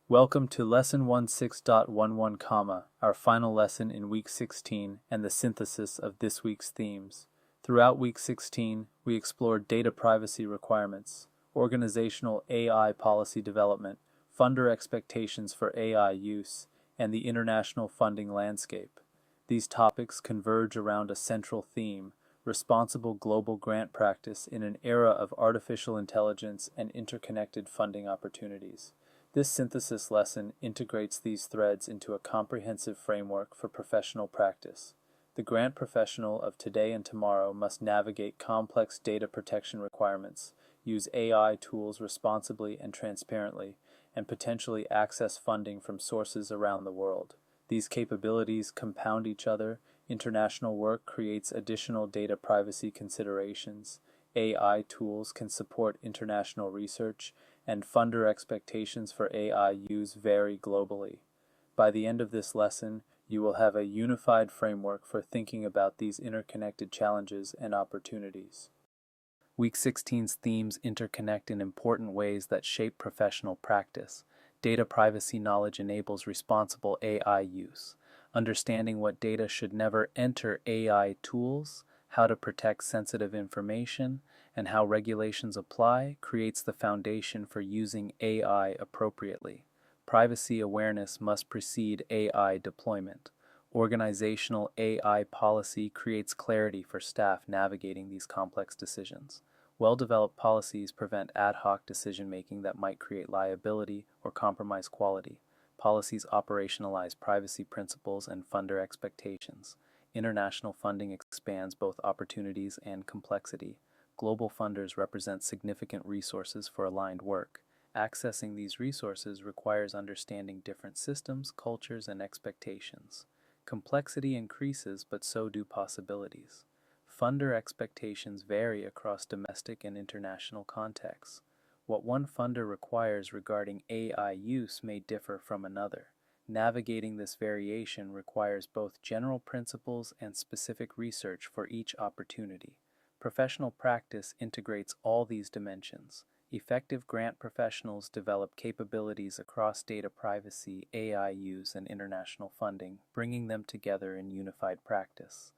Welcome to Lesson 16.11, our final lesson in Week 16 and the synthesis of this week's themes. Throughout Week 16, we explored data privacy requirements, organizational AI policy development, funder expectations for AI use, and the international funding landscape. These topics converge around a central theme: responsible global grant practice in an era of artificial intelligence and interconnected funding opportunities. This synthesis lesson integrates these threads into a comprehensive framework for professional practice. The grant professional of today and tomorrow must navigate complex data protection requirements, use AI tools responsibly and transparently, and potentially access funding from sources around the world. These capabilities compound each other. International work creates additional data privacy considerations. AI tools can support international research, and funder expectations for AI use vary globally. By the end of this lesson, you will have a unified framework for thinking about these interconnected challenges and opportunities. Week 16's themes interconnect in important ways that shape professional practice. Data privacy knowledge enables responsible AI use. Understanding what data should never enter AI tools, how to protect sensitive information, and how regulations apply creates the foundation for using AI appropriately. Privacy awareness must precede AI deployment. Organizational AI policy creates clarity for staff navigating these complex decisions. Well-developed policies prevent ad hoc decision-making that might create liability or compromise quality. Policies operationalize privacy principles and funder expectations. International funding expands both opportunities and complexity. Global funders represent significant resources for aligned work. Accessing these resources requires understanding different systems, cultures, and expectations. Complexity increases, but so do possibilities. Funder expectations vary across domestic and international contexts. What one funder requires regarding AI use may differ from another. Navigating this variation requires both general principles and specific research for each opportunity. Professional practice integrates all these dimensions. Effective grant professionals develop capabilities across data privacy, AI use, and international funding, bringing them together in unified practice.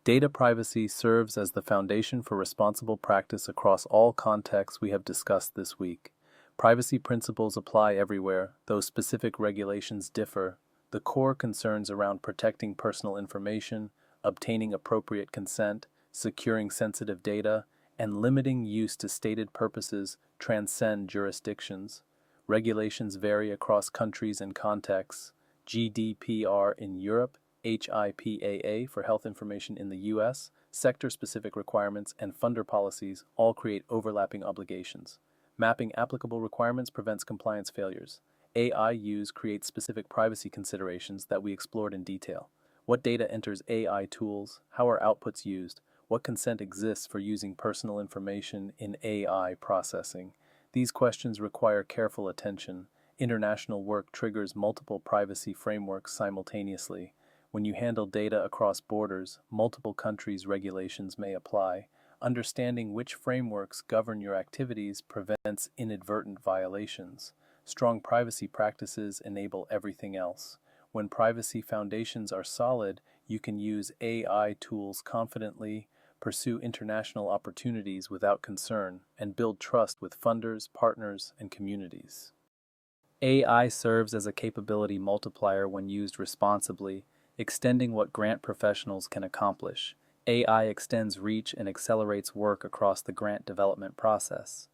Data privacy serves as the foundation for responsible practice across all contexts we have discussed this week. Privacy principles apply everywhere, though specific regulations differ. The core concerns around protecting personal information, obtaining appropriate consent, securing sensitive data, and limiting use to stated purposes transcend jurisdictions. Regulations vary across countries and contexts. GDPR in Europe, HIPAA for health information in the US, sector-specific requirements, and funder policies all create overlapping obligations. Mapping applicable requirements prevents compliance failures. AI use creates specific privacy considerations that we explored in detail. What data enters AI tools? How are outputs used? What consent exists for using personal information in AI processing? These questions require careful attention. International work triggers multiple privacy frameworks simultaneously. When you handle data across borders, multiple countries' regulations may apply. Understanding which frameworks govern your activities prevents inadvertent violations. Strong privacy practices enable everything else. When privacy foundations are solid, you can use AI tools confidently, pursue international opportunities without concern, and build trust with funders, partners, and communities. AI serves as a capability multiplier when used responsibly, extending what grant professionals can accomplish. AI extends reach and accelerates work across the grant development process.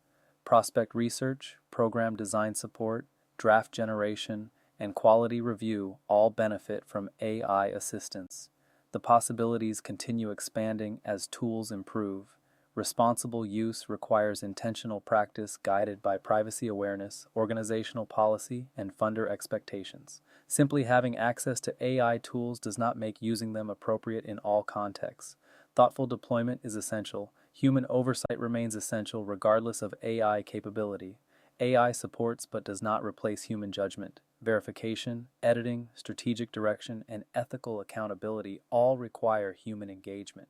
Prospect research, program design support, draft generation, and quality review all benefit from AI assistance. The possibilities continue expanding as tools improve. Responsible use requires intentional practice guided by privacy awareness, organizational policy, and funder expectations. Simply having access to AI tools does not make using them appropriate in all contexts. Thoughtful deployment is essential. Human oversight remains essential regardless of AI capability. AI supports but does not replace human judgment. Verification, editing, strategic direction, and ethical accountability all require human engagement.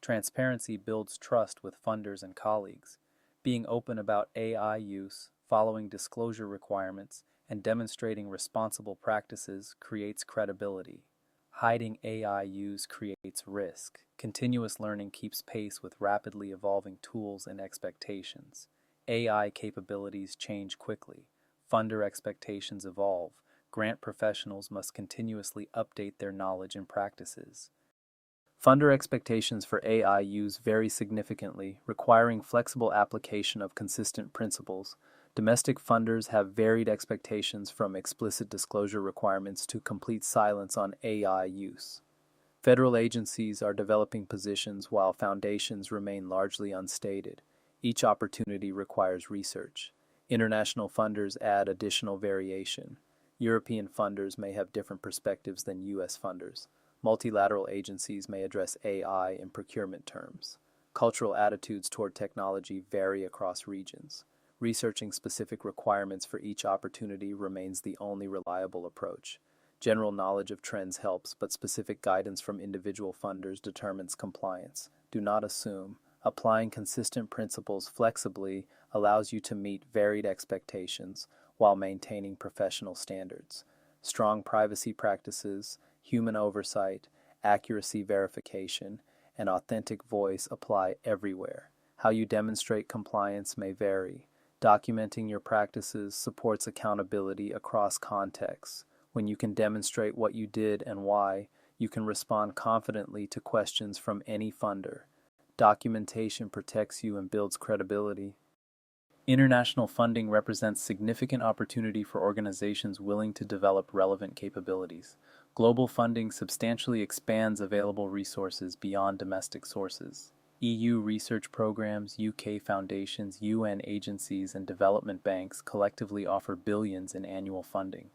Transparency builds trust with funders and colleagues. Being open about AI use, following disclosure requirements, and demonstrating responsible practices creates credibility. Hiding AI use creates risk. Continuous learning keeps pace with rapidly evolving tools and expectations. AI capabilities change quickly. Funder expectations evolve. Grant professionals must continuously update their knowledge and practices. Funder expectations for AI use vary significantly, requiring flexible application of consistent principles. Domestic funders have varied expectations from explicit disclosure requirements to complete silence on AI use. Federal agencies are developing positions while foundations remain largely unstated. Each opportunity requires research. International funders add additional variation. European funders may have different perspectives than U.S. funders. Multilateral agencies may address AI in procurement terms. Cultural attitudes toward technology vary across regions. Researching specific requirements for each opportunity remains the only reliable approach. General knowledge of trends helps, but specific guidance from individual funders determines compliance. Do not assume. Applying consistent principles flexibly allows you to meet varied expectations while maintaining professional standards. Strong privacy practices, human oversight, accuracy verification, and authentic voice apply everywhere. How you demonstrate compliance may vary. Documenting your practices supports accountability across contexts. When you can demonstrate what you did and why, you can respond confidently to questions from any funder. Documentation protects you and builds credibility. International funding represents significant opportunity for organizations willing to develop relevant capabilities. Global funding substantially expands available resources beyond domestic sources. EU research programs, UK foundations, UN agencies, and development banks collectively offer billions in annual funding.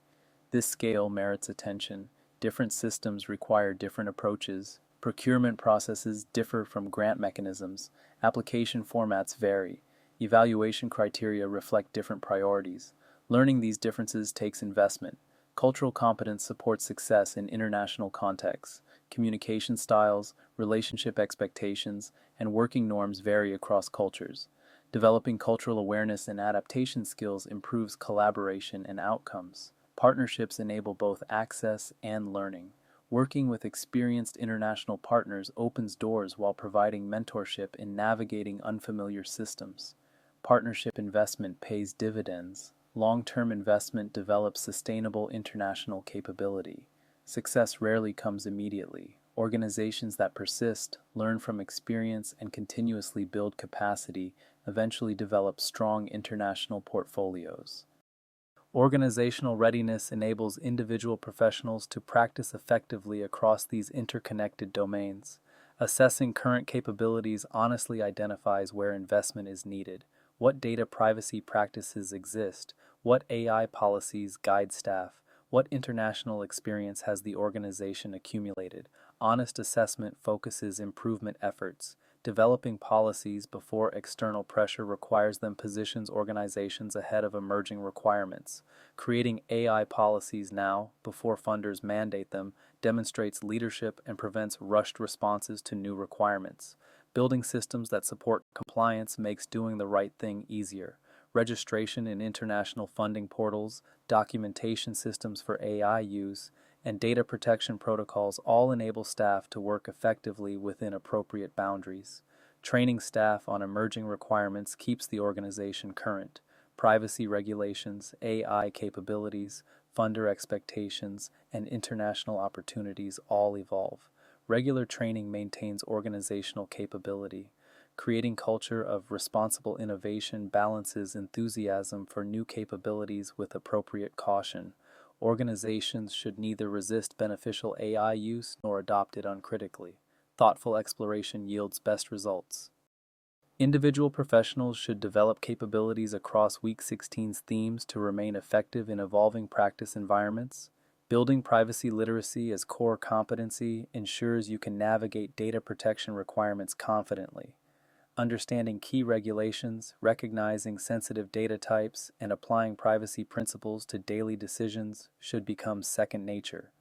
This scale merits attention. Different systems require different approaches. Procurement processes differ from grant mechanisms. Application formats vary. Evaluation criteria reflect different priorities. Learning these differences takes investment. Cultural competence supports success in international contexts. Communication styles, relationship expectations, and working norms vary across cultures. Developing cultural awareness and adaptation skills improves collaboration and outcomes. Partnerships enable both access and learning. Working with experienced international partners opens doors while providing mentorship in navigating unfamiliar systems. Partnership investment pays dividends. Long-term investment develops sustainable international capability. Success rarely comes immediately. Organizations that persist, learn from experience, and continuously build capacity eventually develop strong international portfolios. Organizational readiness enables individual professionals to practice effectively across these interconnected domains. Assessing current capabilities honestly identifies where investment is needed, what data privacy practices exist, what AI policies guide staff, what international experience has the organization accumulated. Honest assessment focuses improvement efforts. Developing policies before external pressure requires them positions organizations ahead of emerging requirements. Creating AI policies now, before funders mandate them, demonstrates leadership and prevents rushed responses to new requirements. Building systems that support compliance makes doing the right thing easier. Registration in international funding portals, documentation systems for AI use, and data protection protocols all enable staff to work effectively within appropriate boundaries. Training staff on emerging requirements keeps the organization current. Privacy regulations, AI capabilities, funder expectations, and international opportunities all evolve. Regular training maintains organizational capability. Creating culture of responsible innovation balances enthusiasm for new capabilities with appropriate caution. Organizations should neither resist beneficial AI use nor adopt it uncritically. Thoughtful exploration yields best results. Individual professionals should develop capabilities across Week 16's themes to remain effective in evolving practice environments. Building privacy literacy as core competency ensures you can navigate data protection requirements confidently. Understanding key regulations, recognizing sensitive data types, and applying privacy principles to daily decisions should become second nature.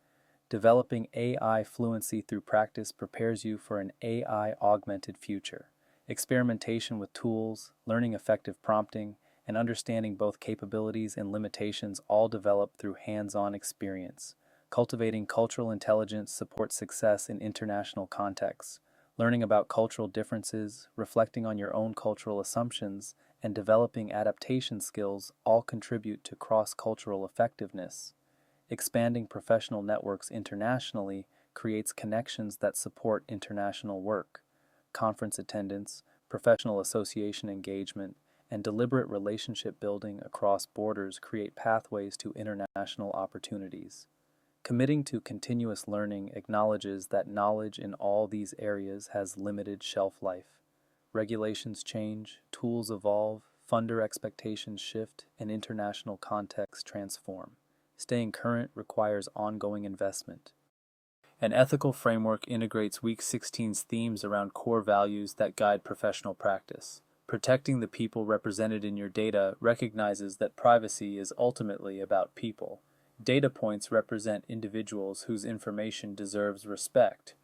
Developing AI fluency through practice prepares you for an AI-augmented future. Experimentation with tools, learning effective prompting, and understanding both capabilities and limitations all develop through hands-on experience. Cultivating cultural intelligence supports success in international contexts. Learning about cultural differences, reflecting on your own cultural assumptions, and developing adaptation skills all contribute to cross-cultural effectiveness. Expanding professional networks internationally creates connections that support international work. Conference attendance, professional association engagement, and deliberate relationship building across borders create pathways to international opportunities. Committing to continuous learning acknowledges that knowledge in all these areas has limited shelf life. Regulations change, tools evolve, funder expectations shift, and international contexts transform. Staying current requires ongoing investment. An ethical framework integrates Week 16's themes around core values that guide professional practice. Protecting the people represented in your data recognizes that privacy is ultimately about people. Data points represent individuals whose information deserves respect.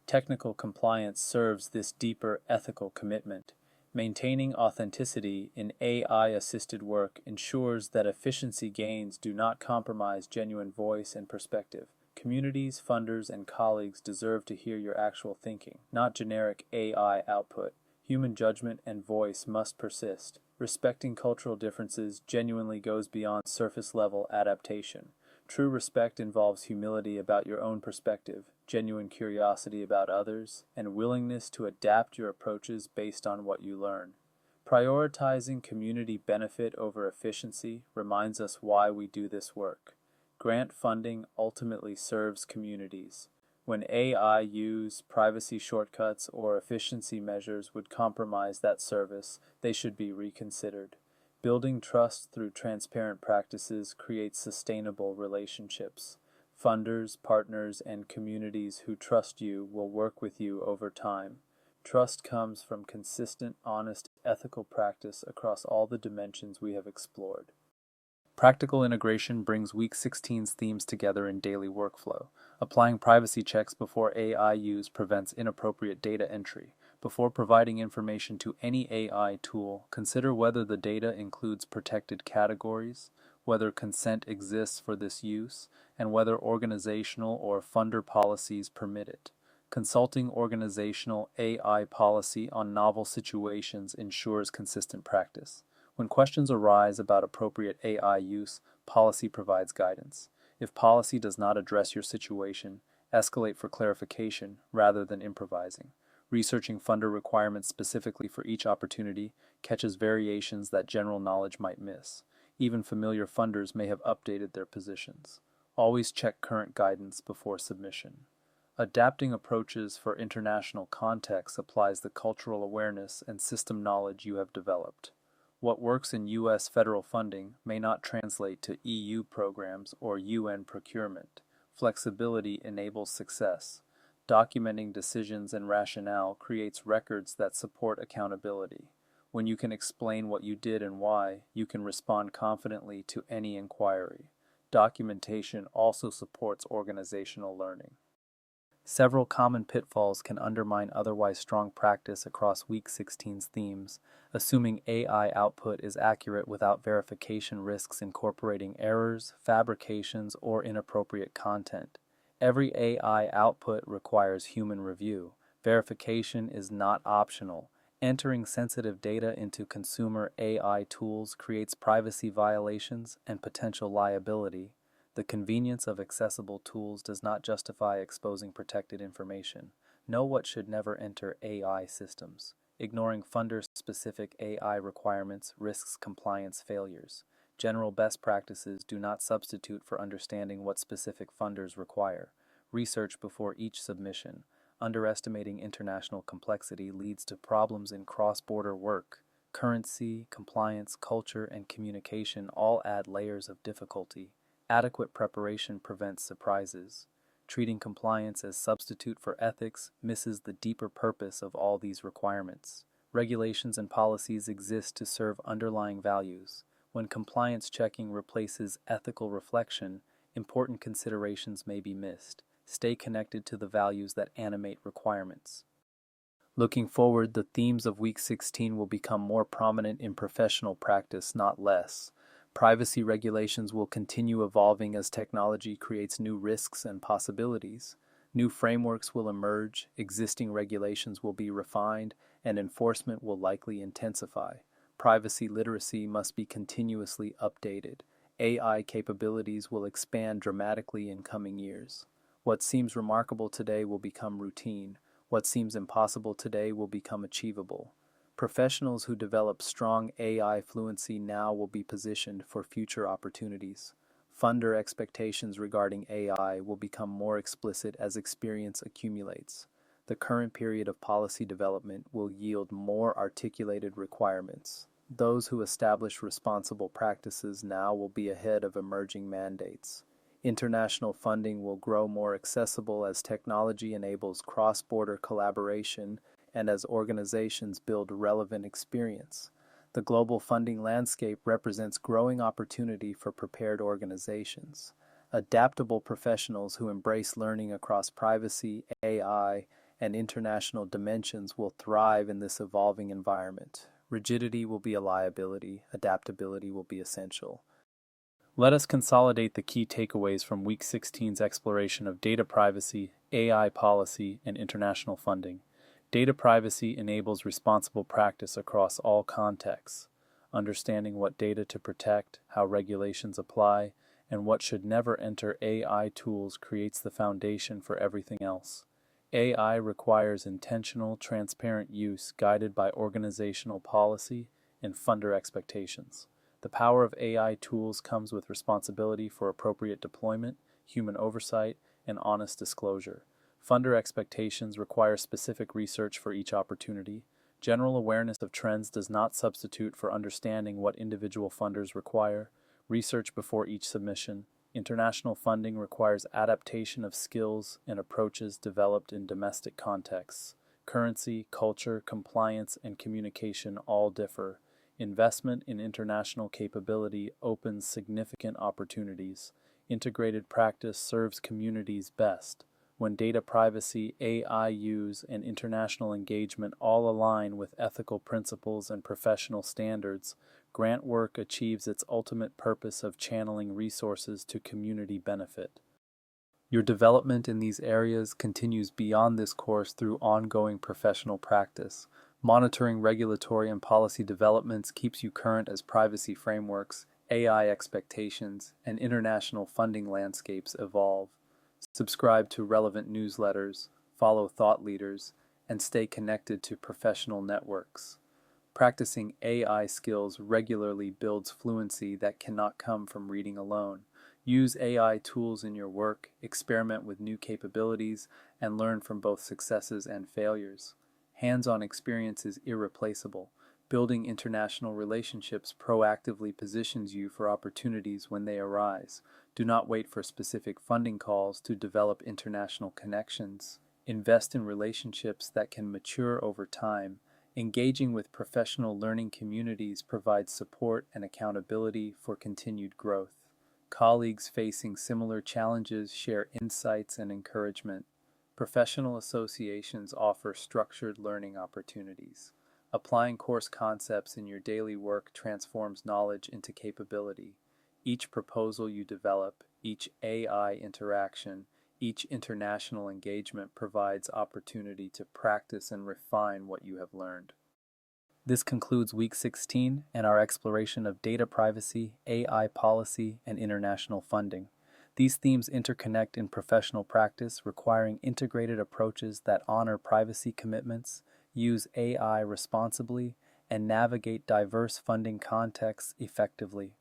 Technical compliance serves this deeper ethical commitment. Maintaining authenticity in AI-assisted work ensures that efficiency gains do not compromise genuine voice and perspective. Communities, funders, and colleagues deserve to hear your actual thinking, not generic AI output. Human judgment and voice must persist. Respecting cultural differences genuinely goes beyond surface-level adaptation. True respect involves humility about your own perspective, genuine curiosity about others, and willingness to adapt your approaches based on what you learn. Prioritizing community benefit over efficiency reminds us why we do this work. Grant funding ultimately serves communities. When AI use privacy shortcuts or efficiency measures would compromise that service, they should be reconsidered. Building trust through transparent practices creates sustainable relationships. Funders, partners, and communities who trust you will work with you over time. Trust comes from consistent, honest, ethical practice across all the dimensions we have explored. Practical integration brings Week 16's themes together in daily workflow. Applying privacy checks before AI use prevents inappropriate data entry. Before providing information to any AI tool, consider whether the data includes protected categories, whether consent exists for this use, and whether organizational or funder policies permit it. Consulting organizational AI policy on novel situations ensures consistent practice. When questions arise about appropriate AI use, policy provides guidance. If policy does not address your situation, escalate for clarification rather than improvising. Researching funder requirements specifically for each opportunity catches variations that general knowledge might miss. Even familiar funders may have updated their positions. Always check current guidance before submission. Adapting approaches for international contexts applies the cultural awareness and system knowledge you have developed. What works in U.S. federal funding may not translate to EU programs or UN procurement. Flexibility enables success. Documenting decisions and rationale creates records that support accountability. When you can explain what you did and why, you can respond confidently to any inquiry. Documentation also supports organizational learning. Several common pitfalls can undermine otherwise strong practice across Week 16's themes. Assuming AI output is accurate without verification risks incorporating errors, fabrications, or inappropriate content. Every AI output requires human review. Verification is not optional. Entering sensitive data into consumer AI tools creates privacy violations and potential liability. The convenience of accessible tools does not justify exposing protected information. Know what should never enter AI systems. Ignoring funder-specific AI requirements risks compliance failures. General best practices do not substitute for understanding what specific funders require. Research before each submission. Underestimating international complexity leads to problems in cross-border work. Currency, compliance, culture, and communication all add layers of difficulty. Adequate preparation prevents surprises. Treating compliance as substitute for ethics misses the deeper purpose of all these requirements. Regulations and policies exist to serve underlying values. When compliance checking replaces ethical reflection, important considerations may be missed. Stay connected to the values that animate requirements. Looking forward, the themes of Week 16 will become more prominent in professional practice, not less. Privacy regulations will continue evolving as technology creates new risks and possibilities. New frameworks will emerge, existing regulations will be refined, and enforcement will likely intensify. Privacy literacy must be continuously updated. AI capabilities will expand dramatically in coming years. What seems remarkable today will become routine. What seems impossible today will become achievable. Professionals who develop strong AI fluency now will be positioned for future opportunities. Funder expectations regarding AI will become more explicit as experience accumulates. The current period of policy development will yield more articulated requirements. Those who establish responsible practices now will be ahead of emerging mandates. International funding will grow more accessible as technology enables cross-border collaboration and as organizations build relevant experience. The global funding landscape represents growing opportunity for prepared organizations. Adaptable professionals who embrace learning across privacy, AI, and international dimensions will thrive in this evolving environment. Rigidity will be a liability, adaptability will be essential. Let us consolidate the key takeaways from Week 16's exploration of data privacy, AI policy, and international funding. Data privacy enables responsible practice across all contexts. Understanding what data to protect, how regulations apply, and what should never enter AI tools creates the foundation for everything else. AI requires intentional, transparent use guided by organizational policy and funder expectations. The power of AI tools comes with responsibility for appropriate deployment, human oversight, and honest disclosure. Funder expectations require specific research for each opportunity. General awareness of trends does not substitute for understanding what individual funders require. Research before each submission. International funding requires adaptation of skills and approaches developed in domestic contexts. Currency, culture, compliance, and communication all differ. Investment in international capability opens significant opportunities. Integrated practice serves communities best. When data privacy, AI use, and international engagement all align with ethical principles and professional standards, grant work achieves its ultimate purpose of channeling resources to community benefit. Your development in these areas continues beyond this course through ongoing professional practice. Monitoring regulatory and policy developments keeps you current as privacy frameworks, AI expectations, and international funding landscapes evolve. Subscribe to relevant newsletters, follow thought leaders, and stay connected to professional networks. Practicing AI skills regularly builds fluency that cannot come from reading alone. Use AI tools in your work, experiment with new capabilities, and learn from both successes and failures. Hands-on experience is irreplaceable. Building international relationships proactively positions you for opportunities when they arise. Do not wait for specific funding calls to develop international connections. Invest in relationships that can mature over time. Engaging with professional learning communities provides support and accountability for continued growth. Colleagues facing similar challenges share insights and encouragement. Professional associations offer structured learning opportunities. Applying course concepts in your daily work transforms knowledge into capability. Each proposal you develop, each AI interaction, each international engagement provides opportunity to practice and refine what you have learned. This concludes Week 16 and our exploration of data privacy, AI policy, and international funding. These themes interconnect in professional practice, requiring integrated approaches that honor privacy commitments, use AI responsibly, and navigate diverse funding contexts effectively.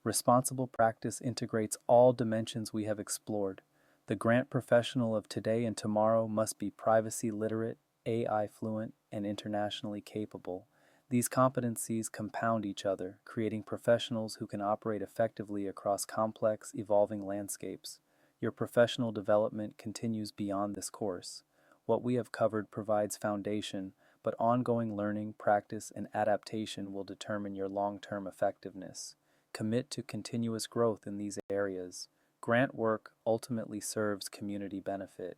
Responsible practice integrates all dimensions we have explored. The grant professional of today and tomorrow must be privacy literate, AI fluent, and internationally capable. These competencies compound each other, creating professionals who can operate effectively across complex, evolving landscapes. Your professional development continues beyond this course. What we have covered provides foundation, but ongoing learning, practice, and adaptation will determine your long-term effectiveness. Commit to continuous growth in these areas. Grant work ultimately serves community benefit.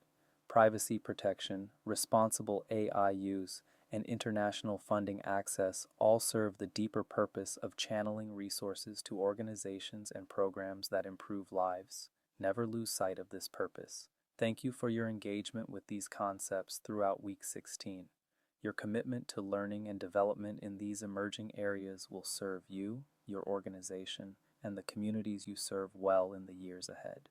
privacy protection, responsible AI use, and international funding access all serve the deeper purpose of channeling resources to organizations and programs that improve lives. Never lose sight of this purpose. Thank you for your engagement with these concepts throughout Week 16. Your commitment to learning and development in these emerging areas will serve you, your organization, and the communities you serve well in the years ahead.